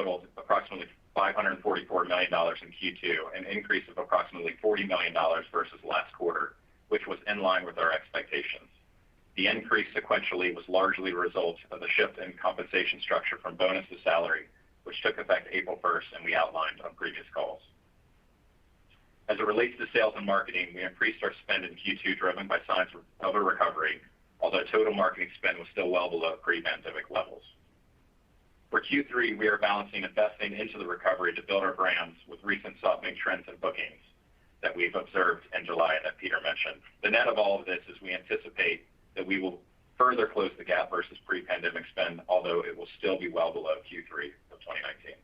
totaled approximately $544 million in Q2, an increase of approximately $40 million versus last quarter, which was in line with our expectations. The increase sequentially was largely a result of the shift in compensation structure from bonus to salary, which took effect April 1st, and we outlined on previous calls. As it relates to sales and marketing, we increased our spend in Q2 driven by signs of a recovery, although total marketing spend was still well below pre-pandemic levels. For Q3, we are balancing investing into the recovery to build our brands with recent softening trends in bookings that we've observed in July that Peter mentioned. The net of all of this is we anticipate that we will further close the gap versus pre-pandemic spend, although it will still be well below Q3 of 2019.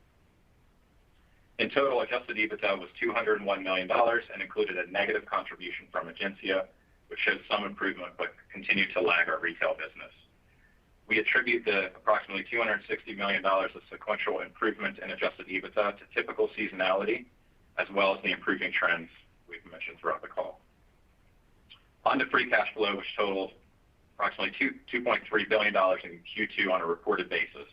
In total, adjusted EBITDA was $201 million and included a negative contribution from Agencia, which showed some improvement but continued to lag our retail business. We attribute the approximately $260 million of sequential improvement in adjusted EBITDA to typical seasonality, as well as the improving trends we've mentioned throughout the call. On to free cash flow, which totaled approximately $2.3 billion in Q2 on a reported basis.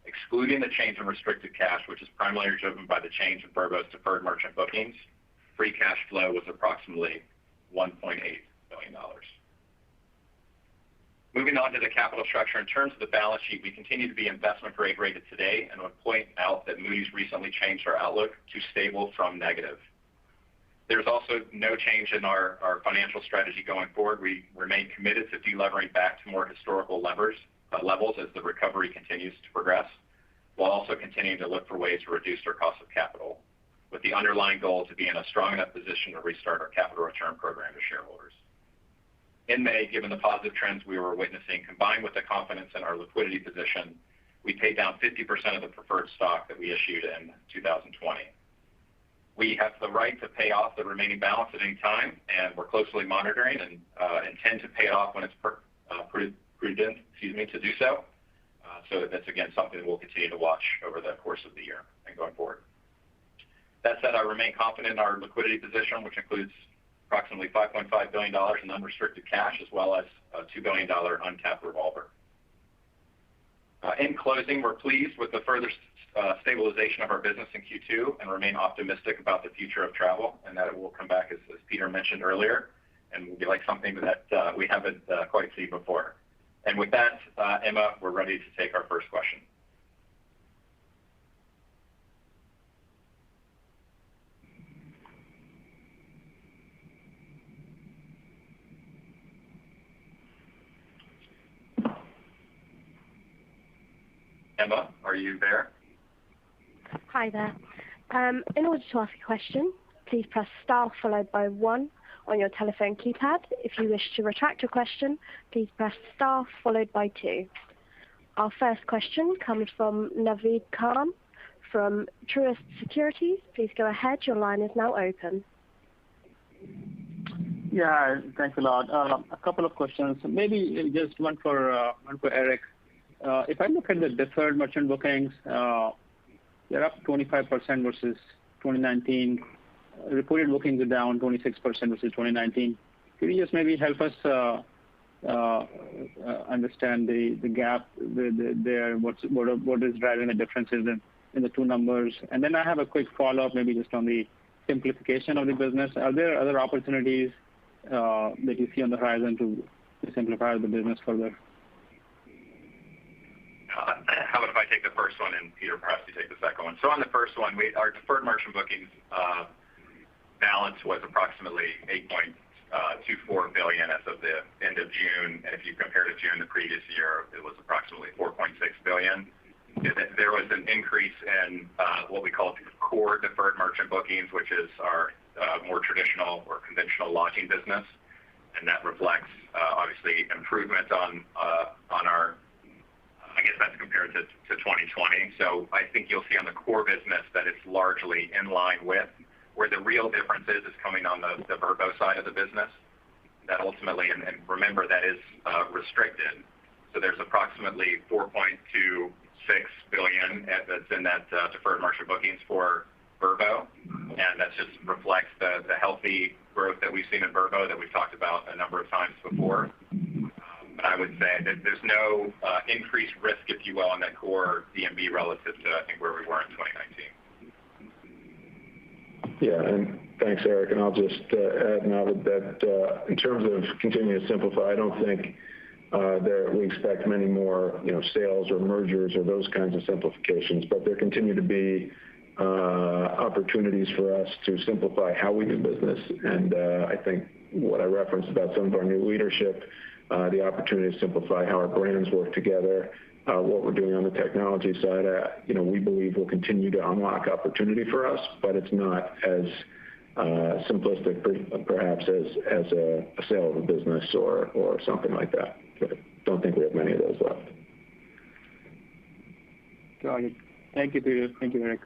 Excluding the change in restricted cash, which is primarily driven by the change in Vrbo's deferred merchant bookings, free cash flow was approximately $1.8 billion. Moving on to the capital structure. In terms of the balance sheet, we continue to be investment grade rated today and would point out that Moody's recently changed our outlook to stable from negative. There's also no change in our financial strategy going forward. We remain committed to delevering back to more historical levels as the recovery continues to progress, while also continuing to look for ways to reduce our cost of capital, with the underlying goal to be in a strong enough position to restart our capital return program to shareholders. In May, given the positive trends we were witnessing, combined with the confidence in our liquidity position, we paid down 50% of the preferred stock that we issued in 2020. We have the right to pay off the remaining balance at any time, and we're closely monitoring and intend to pay it off when it's prudent to do so. So that's, again, something that we'll continue to watch over the course of the year and going forward. That said, I remain confident in our liquidity position, which includes approximately $5.5 billion in unrestricted cash, as well as a $2 billion untapped revolver. In closing, we're pleased with the further stabilization of our business in Q2 and remain optimistic about the future of travel, and that it will come back, as Peter mentioned earlier, and will be like something that we haven't quite seen before. And with that, Emma, we're ready to take our first question. Emma, are you there? Hi there. In order to ask a question, please press star followed by 1 on your telephone keypad. If you wish to retract your question, please press star followed by 2. Our first question comes from Naved Khan from Truist Securities. Please go ahead. Your line is now open. Yeah, thanks a lot. A couple of questions. Maybe just one for Eric. If I look at the deferred merchant bookings, they're up 25% versus 2019. Reported bookings are down 26% versus 2019. Could you just maybe help us understand the gap there? What is driving the differences in the two numbers? And then I have a quick follow-up, maybe just on the simplification of the business. Are there other opportunities that you see on the horizon to simplify the business further? How about if I take the first one and Peter, perhaps you take the second one. So on the first one, our deferred merchant bookings balance was approximately $8.24 billion as of the end of June. And if you compare to June the previous year, it was approximately $4.6 billion. There was an increase in what we call core deferred merchant bookings, which is our more traditional or conventional lodging business. And that reflects, obviously, improvement on our, I guess that's compared to 2020. So I think you'll see on the core business that it's largely in line with. Where the real difference is coming on the Vrbo side of the business. That ultimately, and remember, that is restricted. So there's approximately $4.26 billion that's in that deferred merchant bookings for Vrbo, and that just reflects the healthy growth that we've seen in Vrbo that we've talked about a number of times before. I would say that there's no increased risk, if you will, on that core DMB relative to, I think, where we were in 2019. Yeah, and thanks, Eric. And I'll just add now that in terms of continuing to simplify, I don't think that we expect many more, sales or mergers or those kinds of simplifications, but there continue to be opportunities for us to simplify how we do business. And I think what I referenced about some of our new leadership, the opportunity to simplify how our brands work together, what we're doing on the technology side, we believe will continue to unlock opportunity for us, but it's not as simplistic perhaps as a sale of a business or something like that. But I don't think we have many of those left. Got it. Thank you, Peter. Thank you, Eric.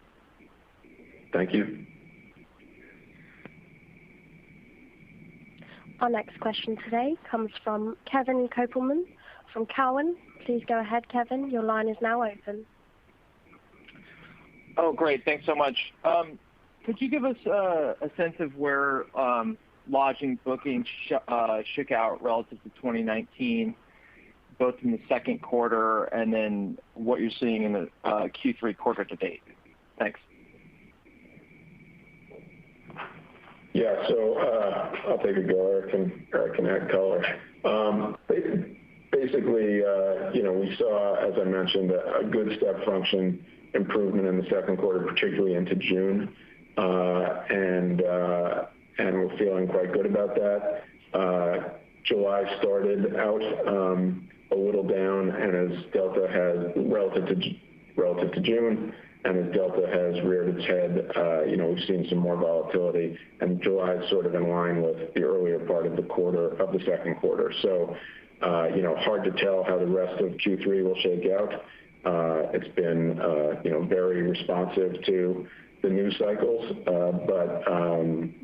Thank you. Our next question today comes from Kevin Kopelman from Cowen. Please go ahead, Kevin. Your line is now open. Oh, great. Thanks so much. Could you give us a sense of where lodging bookings shook out relative to 2019, both in the second quarter and then what you're seeing in the Q3 quarter to date? Thanks. Yeah, so I'll take a go. Eric can add color. Basically, we saw, as I mentioned, a good step function improvement in the second quarter, particularly into June, and we're feeling quite good about that. July started out a little down, and as Delta has relative to June, and as Delta has reared its head, we've seen some more volatility, and July is sort of in line with the earlier part of the second quarter. So, hard to tell how the rest of Q3 will shake out. It's been, very responsive to the news cycles, but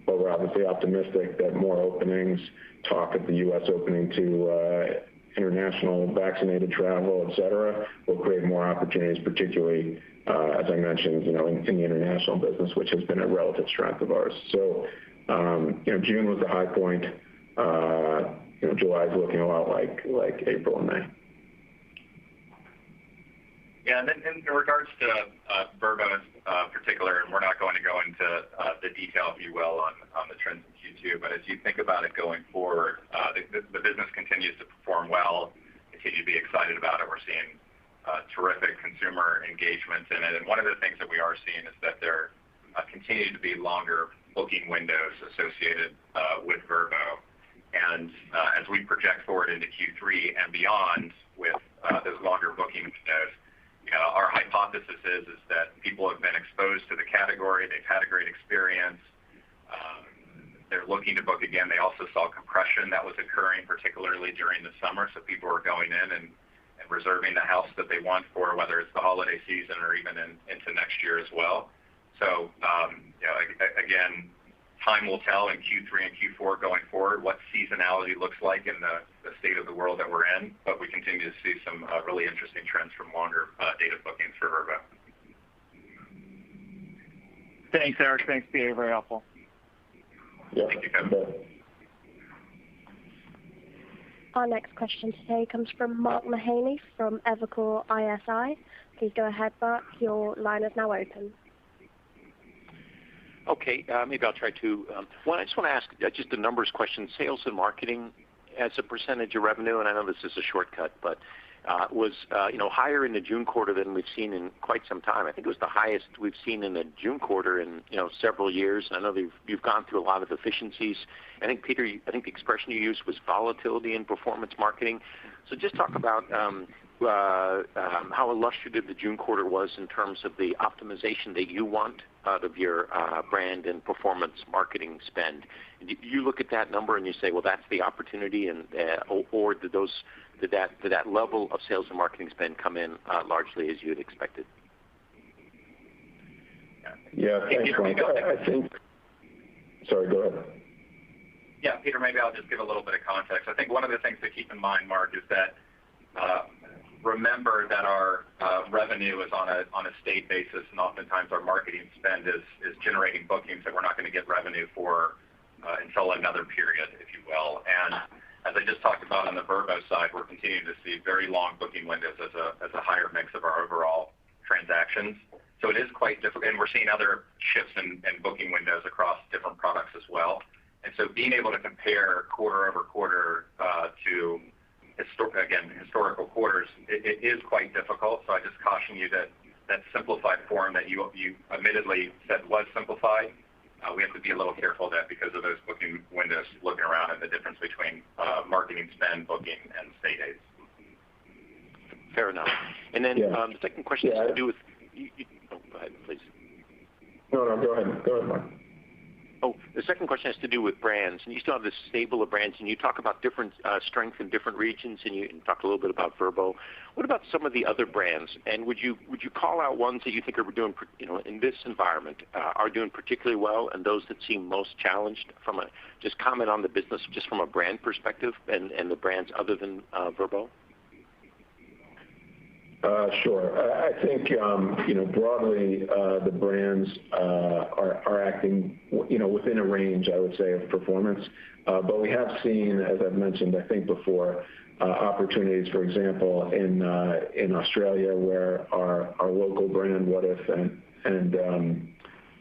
we're obviously optimistic that more openings, talk of the U.S. opening to international vaccinated travel, et cetera, will create more opportunities, particularly, as I mentioned, in the international business, which has been a relative strength of ours. So, June was the high point. July is looking a lot like April and May. Yeah, and then in regards to Vrbo in particular, and we're not going to go into the detail, if you will, on the trends in Q2, but as you think about it going forward, the business continues to perform well, continue to be excited about it. We're seeing terrific consumer engagement in it. And one of the things that we are seeing is that there continue to be longer booking windows associated with Vrbo. And as we project forward into Q3 and beyond with those longer booking windows, our hypothesis is that people have been exposed to the category. They've had a great experience. They're looking to book again. They also saw compression that was occurring, particularly during the summer. So people are going in and reserving the house that they want for, whether it's the holiday season or even into next year as well. So, again, time will tell in Q3 and Q4 going forward what seasonality looks like in the state of the world that we're in, but we continue to see some really interesting trends from longer data bookings for Vrbo. Thanks, Eric. Thanks, Peter. Very helpful. Yeah. Thank you, Kevin. Our next question today comes from Mark Mahaney from Evercore ISI. Please go ahead, Mark. Your line is now open. Okay, maybe I'll try to. One, I just want to ask just a numbers question. Sales and marketing as a percentage of revenue, and I know this is a shortcut, but was higher in the June quarter than we've seen in quite some time. I think it was the highest we've seen in the June quarter in several years. And I know you've gone through a lot of efficiencies. I think, Peter, the expression you used was volatility in performance marketing. So just talk about how illustrative the June quarter was in terms of the optimization that you want out of your brand and performance marketing spend. You look at that number and you say, well, that's the opportunity, and or did that level of sales and marketing spend come in largely as you had expected? Yeah, thanks, Mike. I think. Sorry, go ahead. Yeah, Peter, maybe I'll just give a little bit of context. I think one of the things to keep in mind, Mark, is that remember that our revenue is on a state basis, and oftentimes our marketing spend is generating bookings that we're not going to get revenue for until another period, if you will. And as I just talked about on the Vrbo side, we're continuing to see very long booking windows as a higher mix of our overall transactions. So it is quite difficult, and we're seeing other shifts in booking windows across different products as well. And so being able to compare quarter over quarter to historical quarters, it is quite difficult. So I just caution you that simplified form that you admittedly said was simplified, we have to be a little careful of that because of those booking windows looking around and the difference between marketing spend, booking, and stay days. Fair enough. And then the second question has to do with. Go ahead, please. No, go ahead. Go ahead, Mark. Oh, the second question has to do with brands, and you still have this stable of brands, and you talk about different strength in different regions, and you talked a little bit about Vrbo. What about some of the other brands? And would you call out ones that you think are doing, in this environment, are doing particularly well, and those that seem most challenged? Just comment on the business just from a brand perspective, and the brands other than Vrbo. Sure. I think broadly the brands are acting within a range, I would say, of performance. But we have seen, as I've mentioned, I think before, opportunities, for example, in Australia, where our local brand What If and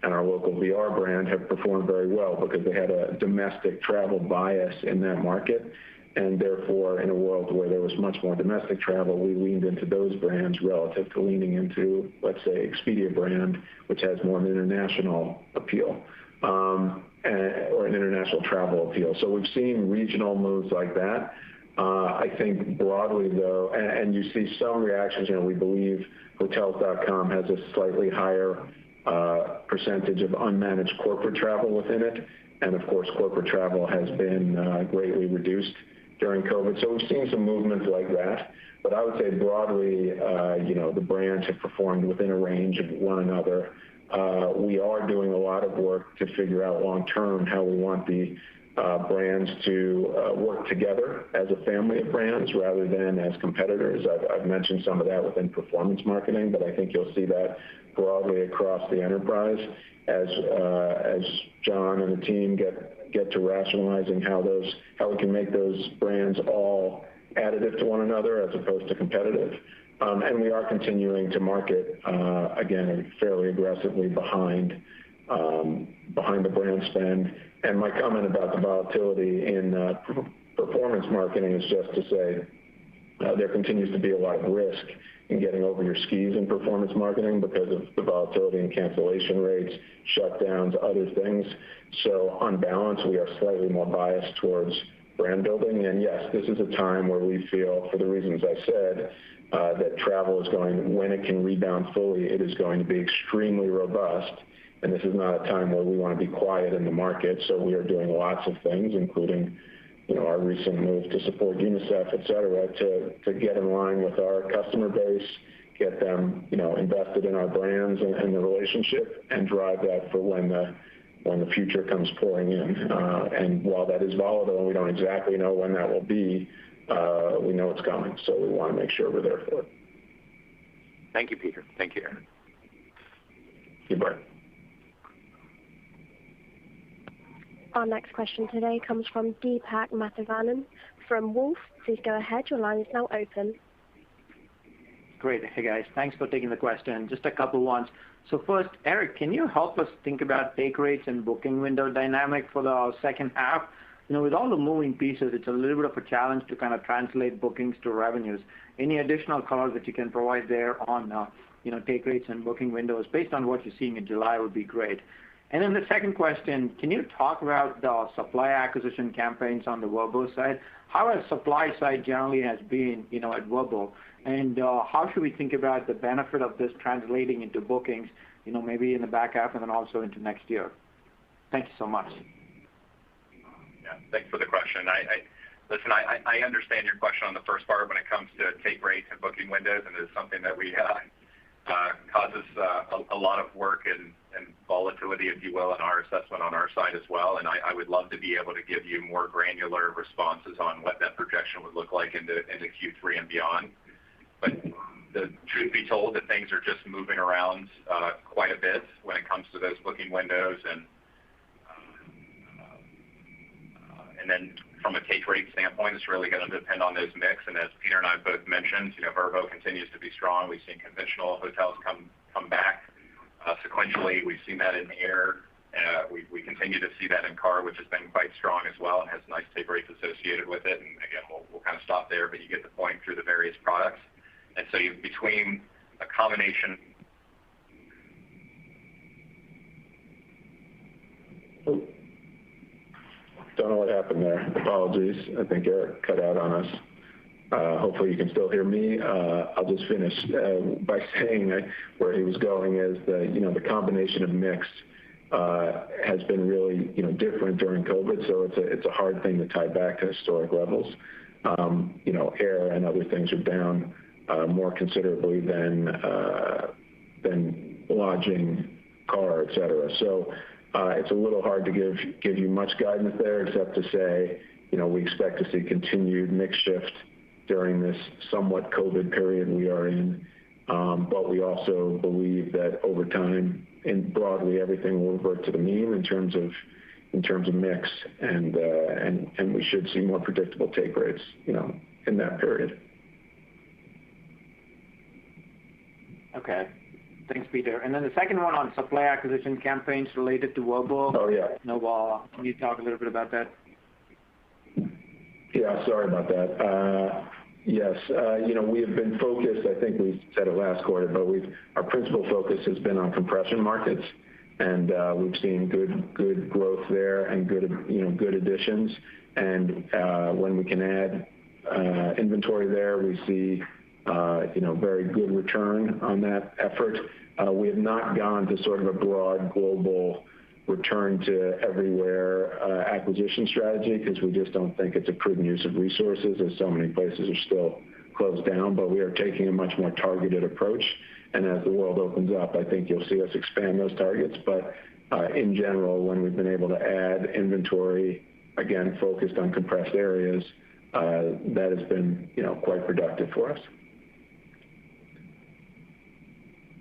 our local VR brand have performed very well because they had a domestic travel bias in that market. And therefore, in a world where there was much more domestic travel, we leaned into those brands relative to leaning into, let's say, Expedia brand, which has more of an international appeal or an international travel appeal. So we've seen regional moves like that. I think broadly, though, and you see some reactions. We believe Hotels.com has a slightly higher percentage of unmanaged corporate travel within it. And of course, corporate travel has been greatly reduced during COVID. So we've seen some movements like that. But I would say broadly, the brands have performed within a range of one another. We are doing a lot of work to figure out long-term how we want the brands to work together as a family of brands rather than as competitors. I've mentioned some of that within performance marketing, but I think you'll see that broadly across the enterprise as John and the team get to rationalizing how we can make those brands all additive to one another as opposed to competitive. And we are continuing to market, again, fairly aggressively behind the brand spend. And my comment about the volatility in performance marketing is just to say there continues to be a lot of risk in getting over your skis in performance marketing because of the volatility in cancellation rates, shutdowns, other things. So on balance, we are slightly more biased towards brand building. And yes, this is a time where we feel, for the reasons I said, that travel is going, when it can rebound fully, it is going to be extremely robust. And this is not a time where we want to be quiet in the market. So we are doing lots of things, including our recent move to support UNICEF, et cetera, to get in line with our customer base, get them, invested in our brands and the relationship, and drive that for when the future comes pouring in. And while that is volatile and we don't exactly know when that will be, we know it's coming. So we want to make sure we're there for it. Thank you, Peter. Thank you, Aaron. You bet. Our next question today comes from Deepak Mathivanan from Wolfe. Please go ahead. Your line is now open. Great. Hey, guys. Thanks for taking the question. Just a couple ones. So first, Eric, can you help us think about take rates and booking window dynamic for the second half? With all the moving pieces, it's a little bit of a challenge to kind of translate bookings to revenues. Any additional color that you can provide there on, take rates and booking windows based on what you're seeing in July would be great. And then the second question, can you talk about the supply acquisition campaigns on the Vrbo side? How has supply side generally has been, at Vrbo? And how should we think about the benefit of this translating into bookings, maybe in the back half and then also into next year? Thank you so much. Yeah, thanks for the question. I understand your question on the first part when it comes to take rates and booking windows, and it's something that we causes a lot of work and volatility, if you will, in our assessment on our side as well. And I would love to be able to give you more granular responses on what that projection would look like into Q3 and beyond. But the truth be told, that things are just moving around quite a bit when it comes to those booking windows. And then From a take rate standpoint, it's really going to depend on those mix. And as Peter and I both mentioned, Vrbo continues to be strong. We've seen conventional hotels come back sequentially. We've seen that in air. We continue to see that in car, which has been quite strong as well and has nice take rates associated with it. And again, we'll kind of stop there, but you get the point through the various products. And so between a combination. Don't know what happened there. Apologies. I think Eric cut out on us. Hopefully you can still hear me. I'll just finish by saying where he was going is the combination of mix has been really different during COVID. So it's a hard thing to tie back to historic levels. Air and other things are down more considerably than lodging, car, et cetera. So it's a little hard to give you much guidance there, except to say, we expect to see continued mix shift during this somewhat COVID period we are in. But we also believe that over time, and broadly, everything will revert to the mean in terms of mix, and we should see more predictable take rates, in that period. Okay. Thanks, Peter. And then the second one on supply acquisition campaigns related to Vrbo. Oh, yeah. Can you talk a little bit about that? Yeah, sorry about that. Yes, we have been focused, I think we said it last quarter, but our principal focus has been on compression markets, and we've seen good growth there and good additions. And when we can add inventory there, we see very good return on that effort. We have not gone to sort of a broad global return to everywhere acquisition strategy because we just don't think it's a prudent use of resources as so many places are still closed down, but we are taking a much more targeted approach. And as the world opens up, I think you'll see us expand those targets. But in general, when we've been able to add inventory, again, focused on compressed areas, that has been, quite productive for us.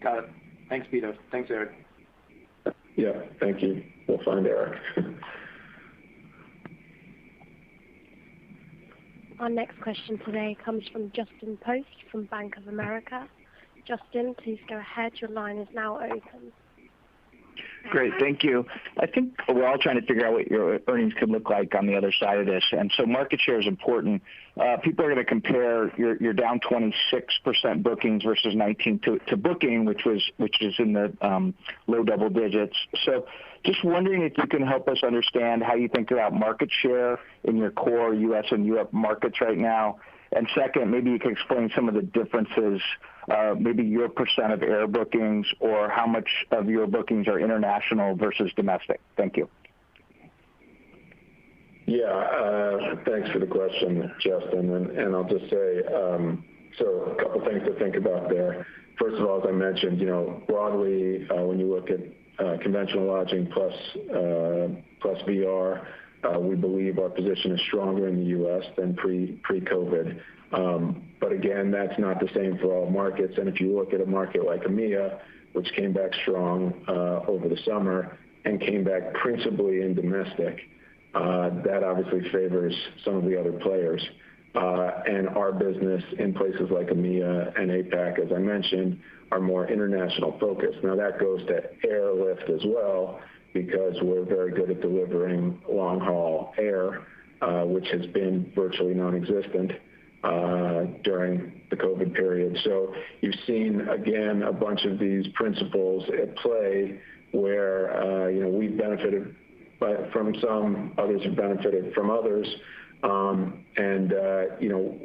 Got it. Thanks, Peter. Thanks, Eric. Yeah, thank you. We'll find Eric. Our next question today comes from Justin Post from Bank of America. Justin, please go ahead. Your line is now open. Great, thank you. I think we're all trying to figure out what your earnings could look like on the other side of this, and so market share is important. People are going to compare you're down 26% bookings versus 19 to booking, which is in the low double digits. So just wondering if you can help us understand how you think about market share in your core U.S. and Europe markets right now. And second, maybe you can explain some of the differences, maybe your percent of air bookings or how much of your bookings are international versus domestic. Thank you. Yeah, thanks for the question, Justin. And I'll just say, so a couple things to think about there. First of all, as I mentioned, broadly, when you look at conventional lodging plus VR, we believe our position is stronger in the U.S. than pre-COVID. But again, that's not the same for all markets. And if you look at a market like EMEA, which came back strong over the summer and came back principally in domestic, that obviously favors some of the other players. And our business in places like EMEA and APAC, as I mentioned, are more international focused. Now that goes to airlift as well, because we're very good at delivering long-haul air, which has been virtually non-existent during the COVID period. So you've seen, again, a bunch of these principles at play where, we've benefited from some, others have benefited from others.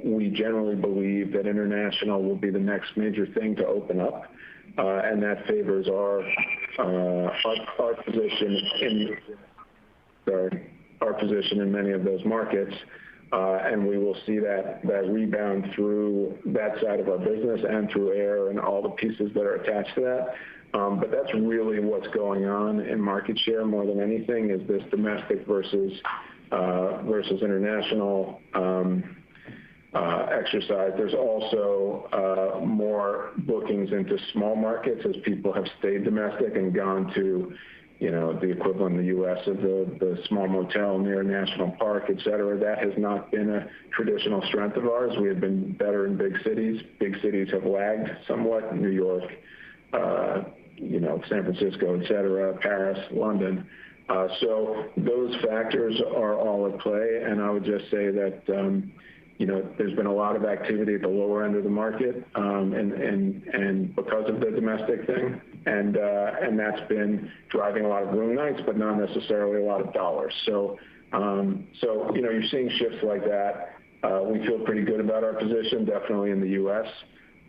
We generally believe that international will be the next major thing to open up. And that favors our position in many of those markets, and we will see that rebound through that side of our business and through air and all the pieces that are attached to that. But that's really what's going on in market share more than anything is this domestic versus international exercise. There's also more bookings into small markets as people have stayed domestic and gone to the equivalent in the U.S. of the small motel near a national park, et cetera. That has not been a traditional strength of ours. We have been better in big cities. Big cities have lagged somewhat. New York, San Francisco, et cetera, Paris, London. So those factors are all at play, and I would just say that there's been a lot of activity at the lower end of the market, and because of the domestic thing, and that's been driving a lot of room nights, but not necessarily a lot of dollars. So you're seeing shifts like that. We feel pretty good about our position, definitely in the U.S.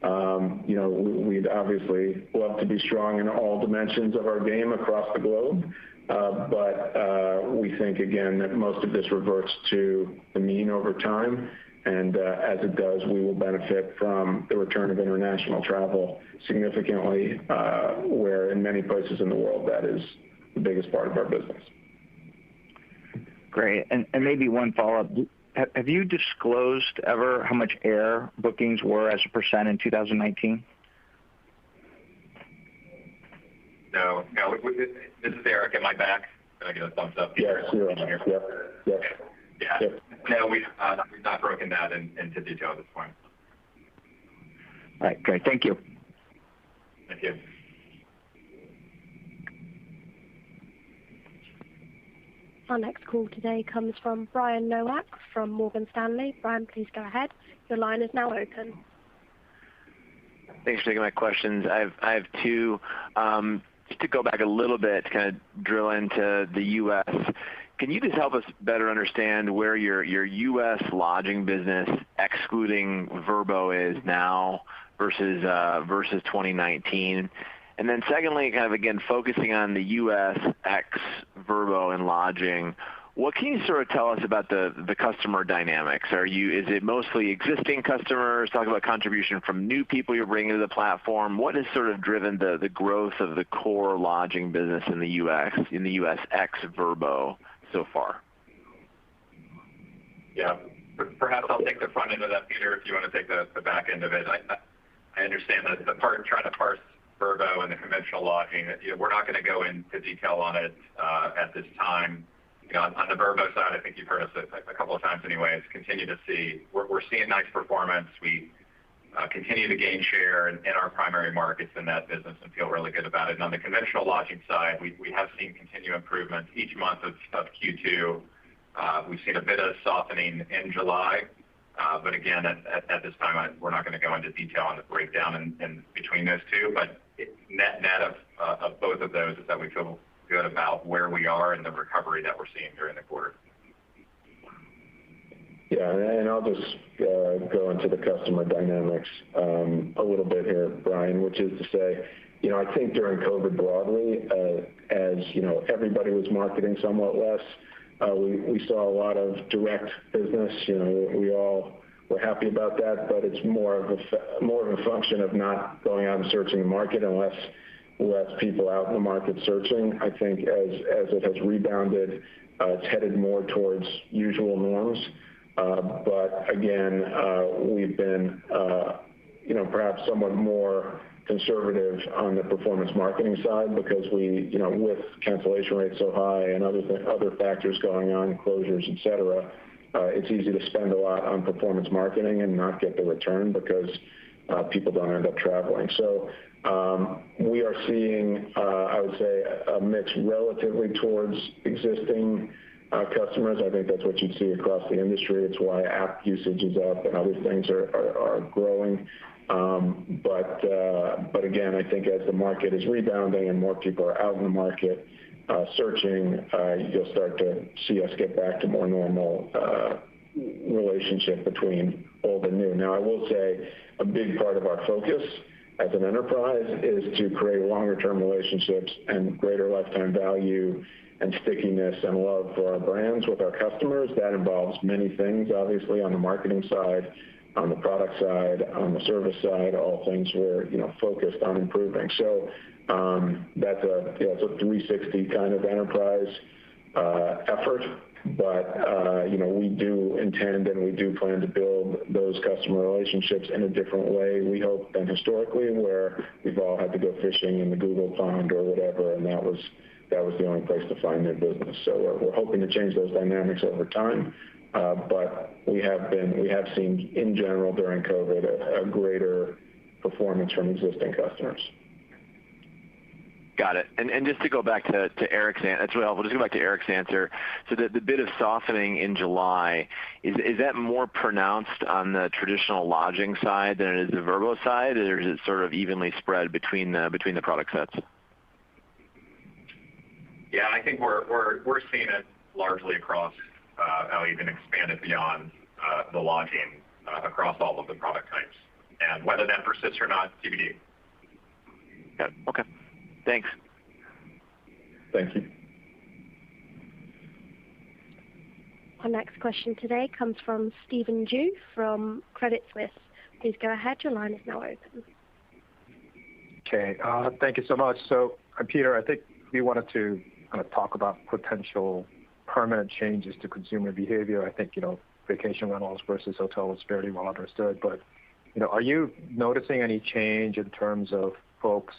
We'd obviously love to be strong in all dimensions of our game across the globe. But we think, again, that most of this reverts to the mean over time. And as it does, we will benefit from the return of international travel significantly, where in many places in the world that is the biggest part of our business. Great. And maybe one follow-up. Have you disclosed ever how much air bookings were as a percent in 2019? No. This is Eric. Am I back? Can I get a thumbs up? Yes, you're on. Yep. Yeah. Yep. No, we've not broken that into detail at this point. All right, great. Thank you. Thank you. Our next call today comes from Brian Nowak from Morgan Stanley. Brian, please go ahead. Your line is now open. Thanks for taking my questions. I have two. Just to go back a little bit to kind of drill into the U.S., can you just help us better understand where your U.S. lodging business, excluding Vrbo, is now versus 2019? And then secondly, kind of again focusing on the U.S. ex Vrbo and lodging, what can you sort of tell us about the customer dynamics? Is it mostly existing customers? Talk about contribution from new people you're bringing to the platform. What has sort of driven the growth of the core lodging business in the U.S. ex Vrbo so far? Yeah, perhaps I'll take the front end of that, Peter, if you want to take the back end of it. I understand that the part trying to parse Vrbo and the conventional lodging, we're not going to go into detail on it at this time. On the Vrbo side, I think you've heard us a couple of times anyways, we're seeing nice performance. We continue to gain share in our primary markets in that business and feel really good about it. And on the conventional lodging side, we have seen continued improvements each month of Q2. We've seen a bit of softening in July, but again, at this time, we're not going to go into detail on the breakdown in between those two. But net of both of those is that we feel good about where we are and the recovery that we're seeing during the quarter. Yeah, and I'll just go into the customer dynamics a little bit here, Brian, which is to say, I think during COVID broadly, as everybody was marketing somewhat less, we saw a lot of direct business. We all were happy about that, but it's more of a function of not going out and searching the market unless less people out in the market searching. I think as it has rebounded, it's headed more towards usual norms. But again, we've been, perhaps somewhat more conservative on the performance marketing side because we, with cancellation rates so high and other factors going on, closures, et cetera, it's easy to spend a lot on performance marketing and not get the return because people don't end up traveling. So we are seeing, I would say, a mix relatively towards existing customers. I think that's what you'd see across the industry. It's why app usage is up and other things are growing. But again, I think as the market is rebounding and more people are out in the market searching, you'll start to see us get back to more normal relationship between old and new. Now, I will say a big part of our focus as an enterprise is to create longer-term relationships and greater lifetime value and stickiness and love for our brands with our customers. That involves many things, obviously, on the marketing side, on the product side, on the service side, all things we're focused on improving. So that's it's a 360 kind of enterprise effort. But we do intend and we do plan to build those customer relationships in a different way, we hope, than historically, where we've all had to go fishing in the Google pond or whatever, and that was that was the only place to find new business. So we're hoping to change those dynamics over time, but we have seen in general during COVID a greater performance from existing customers. Got it. And just to go back to Eric's answer, that's really helpful. Just go back to Eric's answer. So the bit of softening in July, is that more pronounced on the traditional lodging side than it is the Vrbo side, or is it sort of evenly spread between the product sets? Yeah, I think we're seeing it largely across. I'll even expand it beyond the lodging across all of the product types, and whether that persists or not, TBD. Got it. Okay. Thanks. Thank you. Our next question today comes from Stephen Ju from Credit Suisse. Please go ahead. Your line is now open. Okay. Thank you so much. So, Peter, I think we wanted to kind of talk about potential permanent changes to consumer behavior. I think, vacation rentals versus hotel is fairly well understood, but, are you noticing any change in terms of folks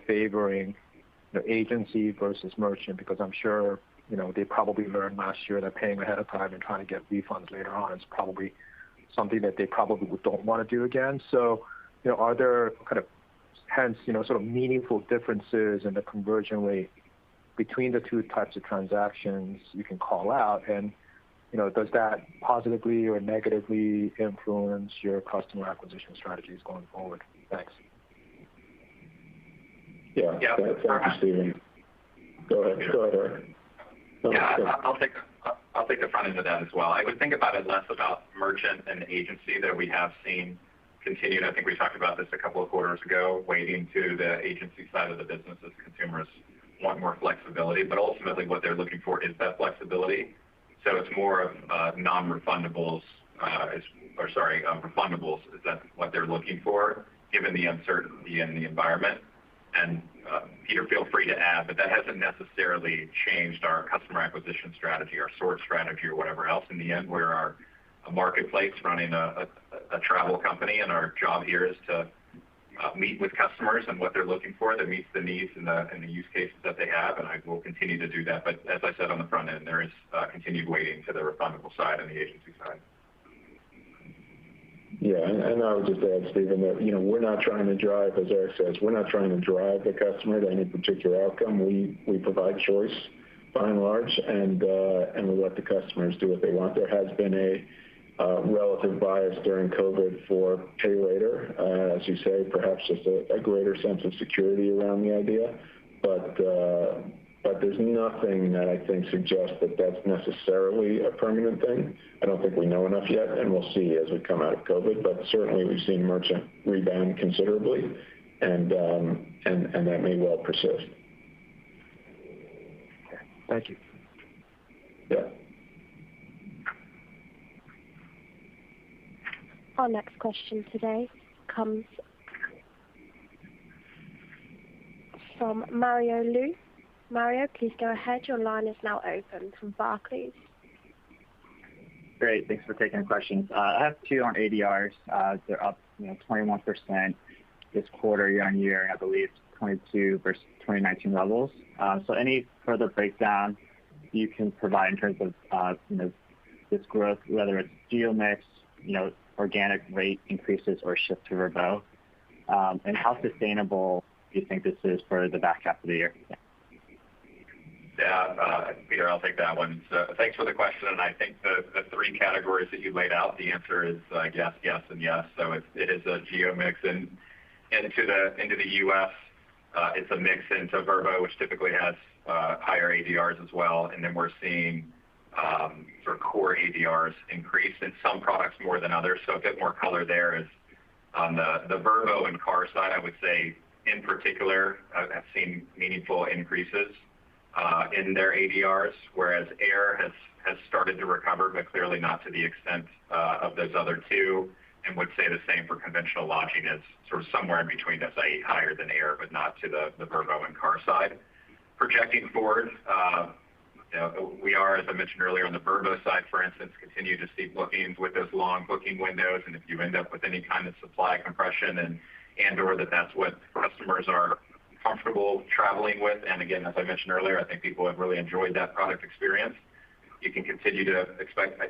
favoring agency versus merchant? Because I'm sure they probably learned last year that paying ahead of time and trying to get refunds later on is probably something that they probably don't want to do again. So are there kind of hence sort of meaningful differences in the conversion rate between the two types of transactions you can call out, and does that positively or negatively influence your customer acquisition strategies going forward? Thanks. Yeah. Thank you, Stephen. Go ahead, Eric. I'll take the front end of that as well. I would think about it less about merchant and agency that we have seen continued. I think we talked about this a couple of quarters ago, weighting to the agency side of the business as consumers want more flexibility, but ultimately what they're looking for is that flexibility. So it's more of non-refundables, refundables. Is that what they're looking for, given the uncertainty in the environment? And Peter, feel free to add, but that hasn't necessarily changed our customer acquisition strategy, our sort strategy, or whatever else. In the end, we're a marketplace running a travel company, and our job here is to meet with customers and what they're looking for that meets the needs and the use cases that they have, and I will continue to do that. But as I said on the front end, there is continued weighting to the refundable side and the agency side. Yeah, and I would just add, Stephen, that we're not trying to drive, as Eric says, we're not trying to drive the customer to any particular outcome. We provide choice by and large, and we let the customers do what they want. There has been a relative bias during COVID for pay later, as you say, perhaps just a greater sense of security around the idea, but there's nothing that I think suggests that that's necessarily a permanent thing. I don't think we know enough yet, and we'll see as we come out of COVID, but certainly we've seen merchant rebound considerably, and that may well persist. Okay. Thank you. Yeah. Our next question today comes from Mario Lu. Mario, please go ahead. Your line is now open from Barclays. Great. Thanks for taking the questions. I have two on ADRs. They're up 21% this quarter year on year, and I believe 22 versus 2019 levels. So any further breakdown you can provide in terms of this growth, whether it's geo mix, organic rate increases, or shift to Vrbo, and how sustainable do you think this is for the back half of the year? Yeah, Peter, I'll take that one. So thanks for the question, and I think the three categories that you laid out, the answer is yes, yes, and yes. So it is a geo mix into the U.S. It's a mix into Vrbo, which typically has higher ADRs as well, and then we're seeing sort of core ADRs increase in some products more than others. So a bit more color there is on the Vrbo and car side. I would say in particular, I've seen meaningful increases in their ADRs, whereas air has started to recover, but clearly not to the extent of those other two, and would say the same for conventional lodging is sort of somewhere in between, as I higher than air, but not to the Vrbo and car side. Projecting forward, we are, as I mentioned earlier, on the Vrbo side, for instance, continue to see bookings with those long booking windows, and if you end up with any kind of supply compression and or that's what customers are comfortable traveling with. And again, as I mentioned earlier, I think people have really enjoyed that product experience. You can continue to expect,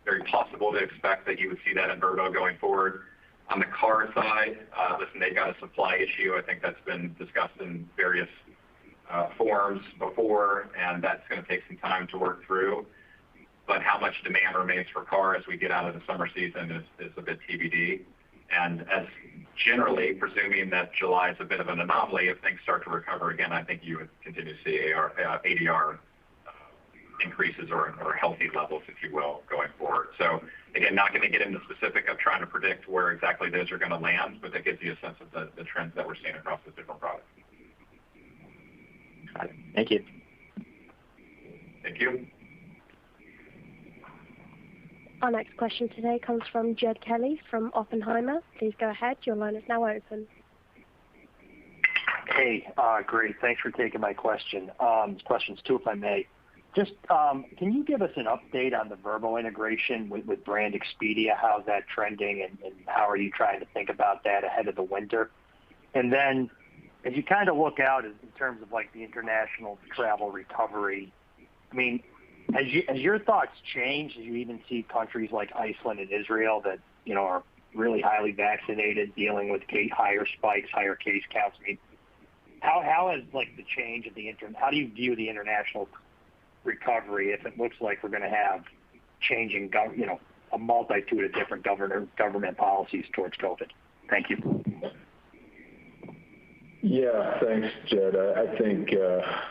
very possible to expect that you would see that in Vrbo going forward. On the car side, listen, they've got a supply issue. I think that's been discussed in various forums before, and that's going to take some time to work through. But how much demand remains for car as we get out of the summer season is a bit TBD. And as generally, presuming that July is a bit of an anomaly, if things start to recover again, I think you would continue to see ADR increases or healthy levels, if you will, going forward. So again, not going to get into specific of trying to predict where exactly those are going to land, but that gives you a sense of the trends that we're seeing across the different products. Got it. Thank you. Thank you. Our next question today comes from Jed Kelly from Oppenheimer. Please go ahead. Your line is now open. Hey, great. Thanks for taking my question. Questions two, if I may. Just can you give us an update on the Vrbo integration with brand Expedia? How's that trending, and how are you trying to think about that ahead of the winter? And then as you kind of look out in terms of like the international travel recovery, I mean, has your thoughts changed? As you even see countries like Iceland and Israel that, you know, are really highly vaccinated, dealing with higher spikes, higher case counts? I mean, how has like the change of how do you view the international recovery if it looks like we're going to have changing, a multitude of different government policies towards COVID? Thank you. Yeah, thanks, Jed. I think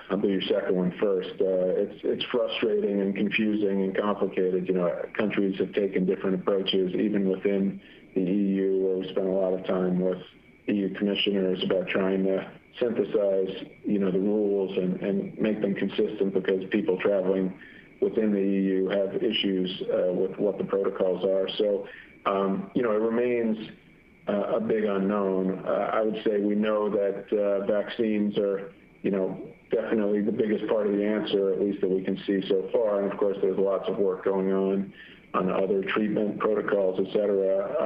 I'll do your second one first. It's frustrating and confusing and complicated. You know, countries have taken different approaches, even within the EU, where we spent a lot of time with EU commissioners about trying to synthesize, the rules and make them consistent, because people traveling within the EU have issues with what the protocols are. So, it remains a big unknown. I would say we know that vaccines are, definitely the biggest part of the answer, at least that we can see so far. And of course, there's lots of work going on other treatment protocols, et cetera,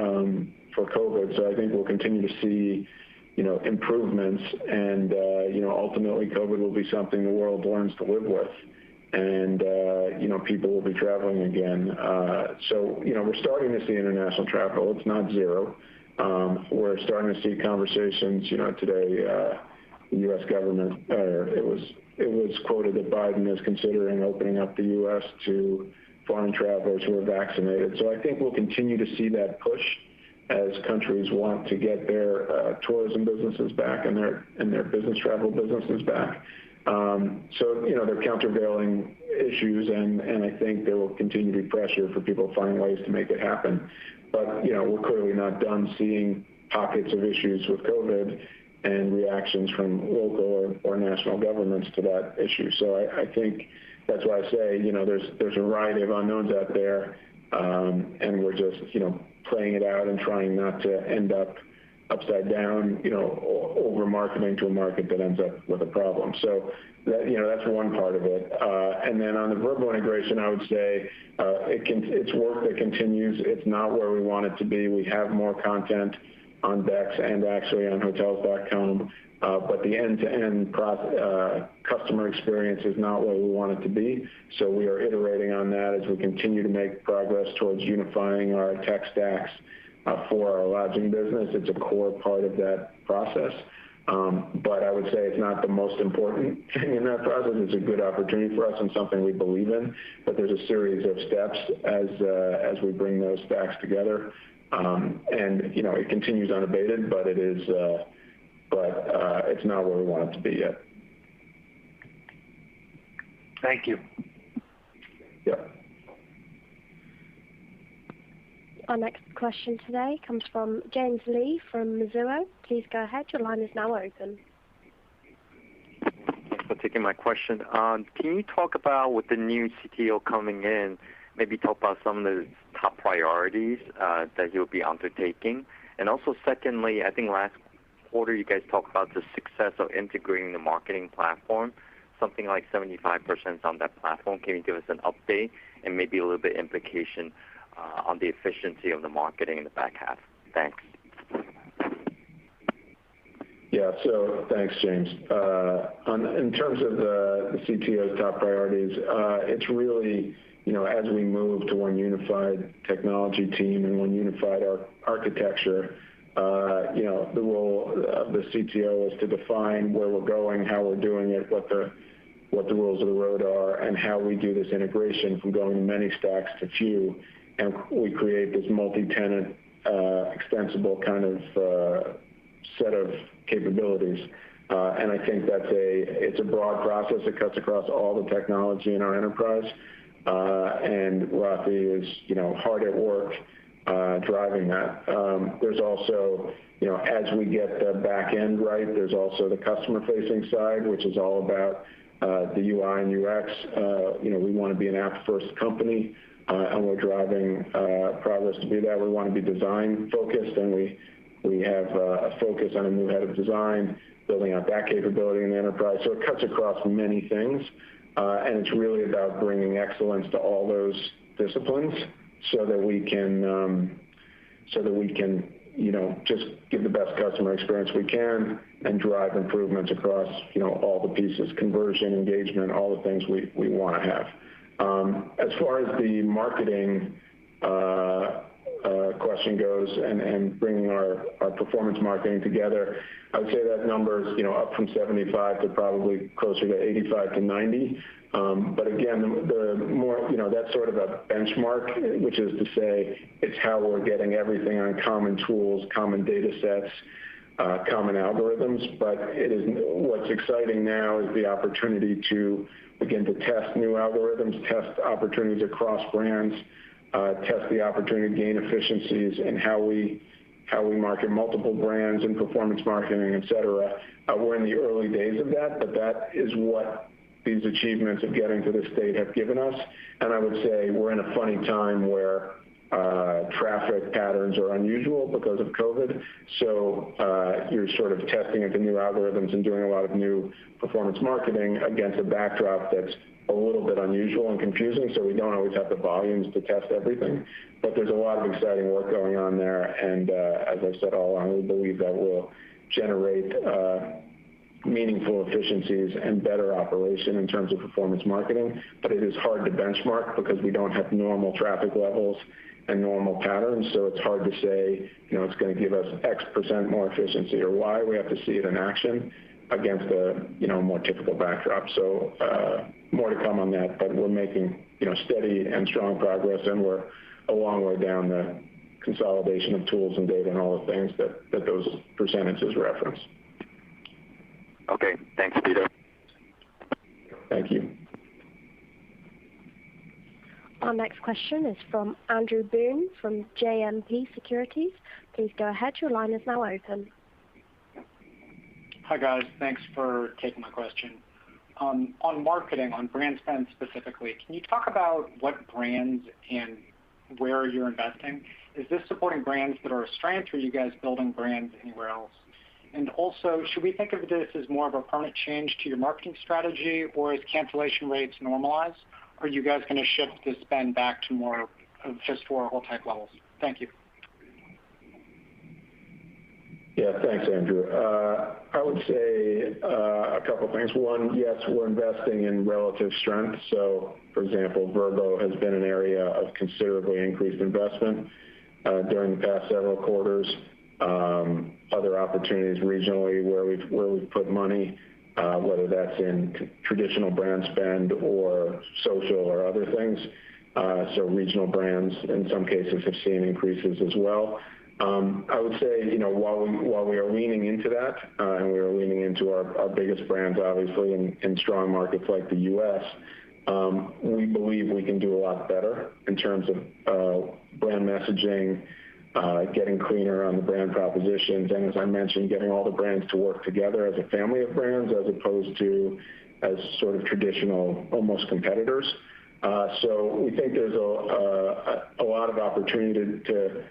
for COVID. So I think we'll continue to see, improvements, and ultimately COVID will be something the world learns to live with, and people will be traveling again. So we're starting to see international travel. It's not zero. We're starting to see conversations. Today, the U.S. government, it was quoted that Biden is considering opening up the U.S. to foreign travelers who are vaccinated. So I think we'll continue to see that push as countries want to get their tourism businesses back and their business travel businesses back. So they're countervailing issues, and I think there will continue to be pressure for people to find ways to make it happen. But we're clearly not done seeing pockets of issues with COVID and reactions from local or national governments to that issue. So I think that's why I say there's a variety of unknowns out there, and we're just playing it out and trying not to end up upside down, over marketing to a market that ends up with a problem. So that's one part of it. And then on the Vrbo integration, I would say it's work that continues. It's not where we want it to be. We have more content on Bex and actually on Hotels.com, but the end-to-end customer experience is not where we want it to be. So we are iterating on that as we continue to make progress towards unifying our tech stacks for our lodging business. It's a core part of that process. But I would say it's not the most important thing in that process. It's a good opportunity for us and something we believe in. But there's a series of steps as we bring those stacks together. And it continues unabated, but it's not where we want it to be yet. Thank you. Yeah. Our next question today comes from James Lee from Mizuho. Please go ahead. Your line is now open. Thanks for taking my question. Can you talk about, with the new CTO coming in, maybe talk about some of the top priorities that he'll be undertaking? And also, secondly, I think last quarter you guys talked about the success of integrating the marketing platform, something like 75% on that platform. Can you give us an update and maybe a little bit implication on the efficiency of the marketing in the back half? Thanks. Yeah. So thanks, James. In terms of the CTO's top priorities, it's really, as we move to one unified technology team and one unified architecture, the role of the CTO is to define where we're going, how we're doing it, what the rules of the road are, and how we do this integration from going to many stacks to few, and we create this multi-tenant, extensible kind of set of capabilities. And I think it's a broad process. It cuts across all the technology in our enterprise. And Rafi is, hard at work driving that. There's also, as we get the back end right, there's also the customer-facing side, which is all about the UI and UX. We want to be an app-first company, and we're driving progress to be that. We want to be design-focused, and we have a focus on a new head of design, building out that capability in the enterprise. So it cuts across many things, and it's really about bringing excellence to all those disciplines so that we can just give the best customer experience we can and drive improvements across, all the pieces, conversion, engagement, all the things we want to have. As far as the marketing question goes and bringing our performance marketing together, I would say that number is, up from 75 to probably closer to 85 to 90. But again, the more, that's sort of a benchmark, which is to say it's how we're getting everything on common tools, common data sets, common algorithms. But what's exciting now is the opportunity to begin to test new algorithms, test opportunities across brands, test the opportunity to gain efficiencies in how we market multiple brands and performance marketing, et cetera. We're in the early days of that, but that is what these achievements of getting to this state have given us. And I would say we're in a funny time where traffic patterns are unusual because of COVID. So you're sort of testing into new algorithms and doing a lot of new performance marketing against a backdrop that's a little bit unusual and confusing. So we don't always have the volumes to test everything, but there's a lot of exciting work going on there. And as I've said all along, we believe that will generate meaningful efficiencies and better operation in terms of performance marketing. But it is hard to benchmark because we don't have normal traffic levels and normal patterns. So it's hard to say, it's going to give us X% more efficiency or Y. We have to see it in action against a, more typical backdrop. So more to come on that, but we're making, steady and strong progress, and we're a long way down the consolidation of tools and data and all the things that those percentages reference. Okay, thanks, Peter. Thank you. Our next question is from Andrew Boone from JMP Securities. Please go ahead. Your line is now open. Hi, guys. Thanks for taking my question. On marketing, on brand spend specifically, can you talk about what brands and where you're investing? Is this supporting brands that are a strength, or are you guys building brands anywhere else? And also, should we think of this as more of a permanent change to your marketing strategy, or as cancellation rates normalize, are you guys going to shift the spend back to more of historical type levels? Thank you. Yeah, thanks, Andrew. I would say a couple things. One, yes, we're investing in relative strength. So, for example, Vrbo has been an area of considerably increased investment during the past several quarters. Other opportunities regionally where we've put money, whether that's in traditional brand spend or social or other things. So regional brands in some cases have seen increases as well. I would say, while we are leaning into that, and we are leaning into our biggest brands, obviously, in strong markets like the U.S., we believe we can do a lot better in terms of brand messaging, getting cleaner on the brand propositions, and as I mentioned, getting all the brands to work together as a family of brands as opposed to as sort of traditional, almost competitors. So we think there's a lot of opportunity to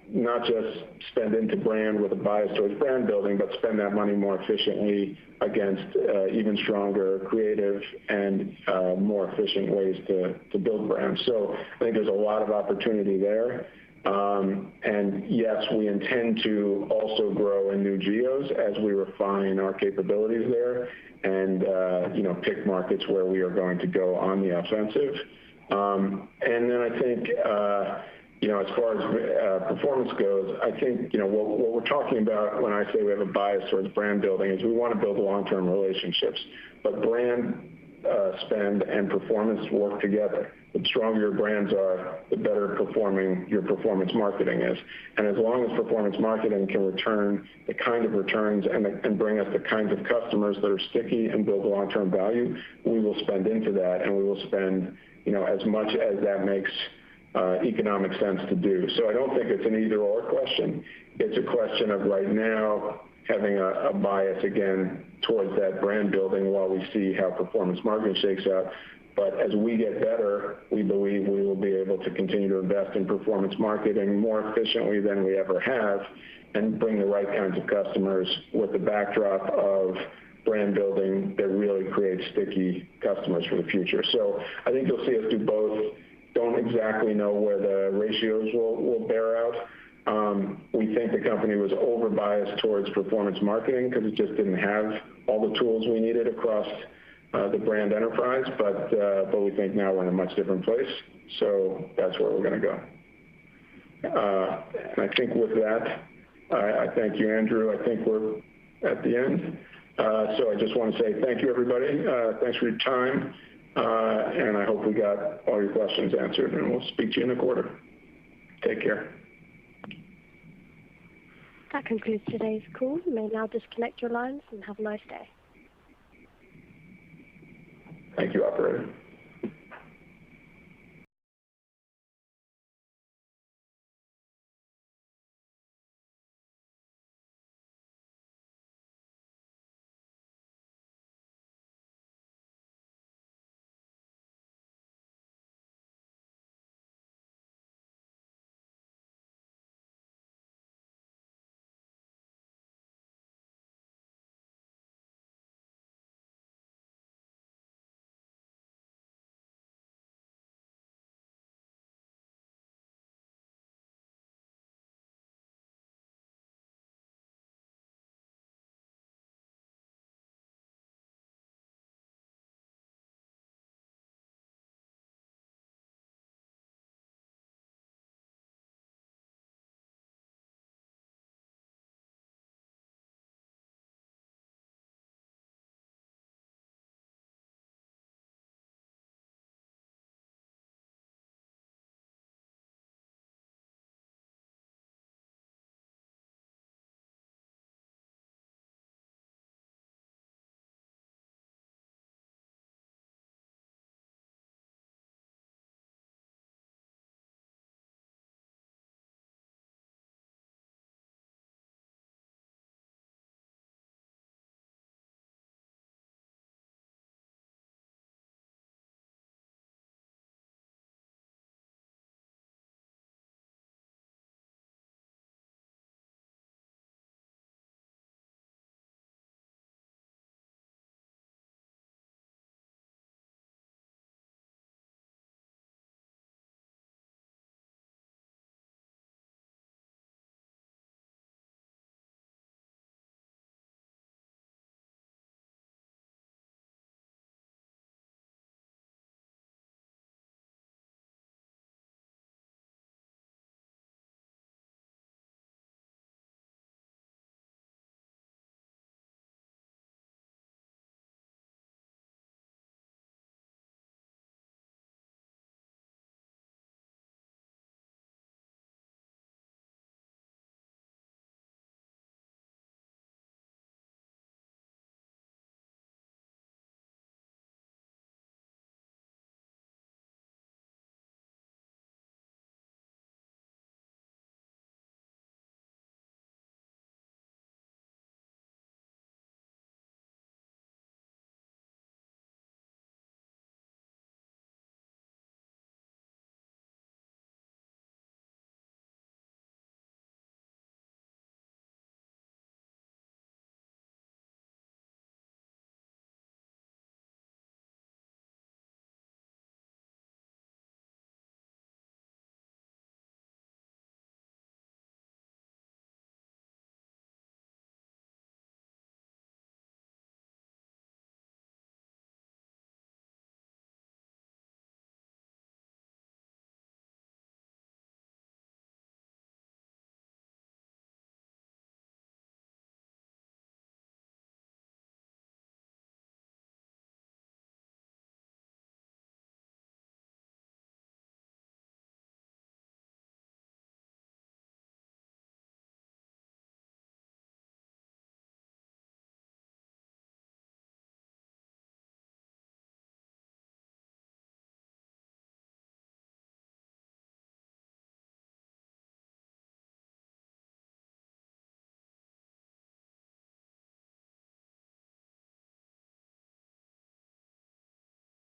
not just spend into brand with a bias towards brand building, but spend that money more efficiently against even stronger creative and more efficient ways to build brands. So I think there's a lot of opportunity there. And yes, we intend to also grow in new geos as we refine our capabilities there and pick markets where we are going to go on the offensive. And then I think as far as performance goes, I think what we're talking about when I say we have a bias towards brand building is we want to build long-term relationships, but brand spend and performance work together. The stronger your brands are, the better performing your performance marketing is. And as long as performance marketing can return the kind of returns and bring us the kinds of customers that are sticky and build long-term value, we will spend into that, and we will spend as much as that makes economic sense to do. So I don't think it's an either-or question. It's a question of right now having a bias again towards that brand building while we see how performance marketing shakes out. But as we get better, we believe we will be able to continue to invest in performance marketing more efficiently than we ever have and bring the right kinds of customers with the backdrop of brand building that really creates sticky customers for the future. So I think you'll see us do both. Don't exactly know where the ratios will bear out. We think the company was over-biased towards performance marketing because it just didn't have all the tools we needed across the brand enterprise, but we think now we're in a much different place. So that's where we're going to go. And I think with that, I thank you, Andrew. I think we're at the end. So I just want to say thank you, everybody. Thanks for your time. And I hope we got all your questions answered, and we'll speak to you in a quarter. Take care. That concludes today's call. You may now disconnect your lines and have a nice day. Thank you, operator.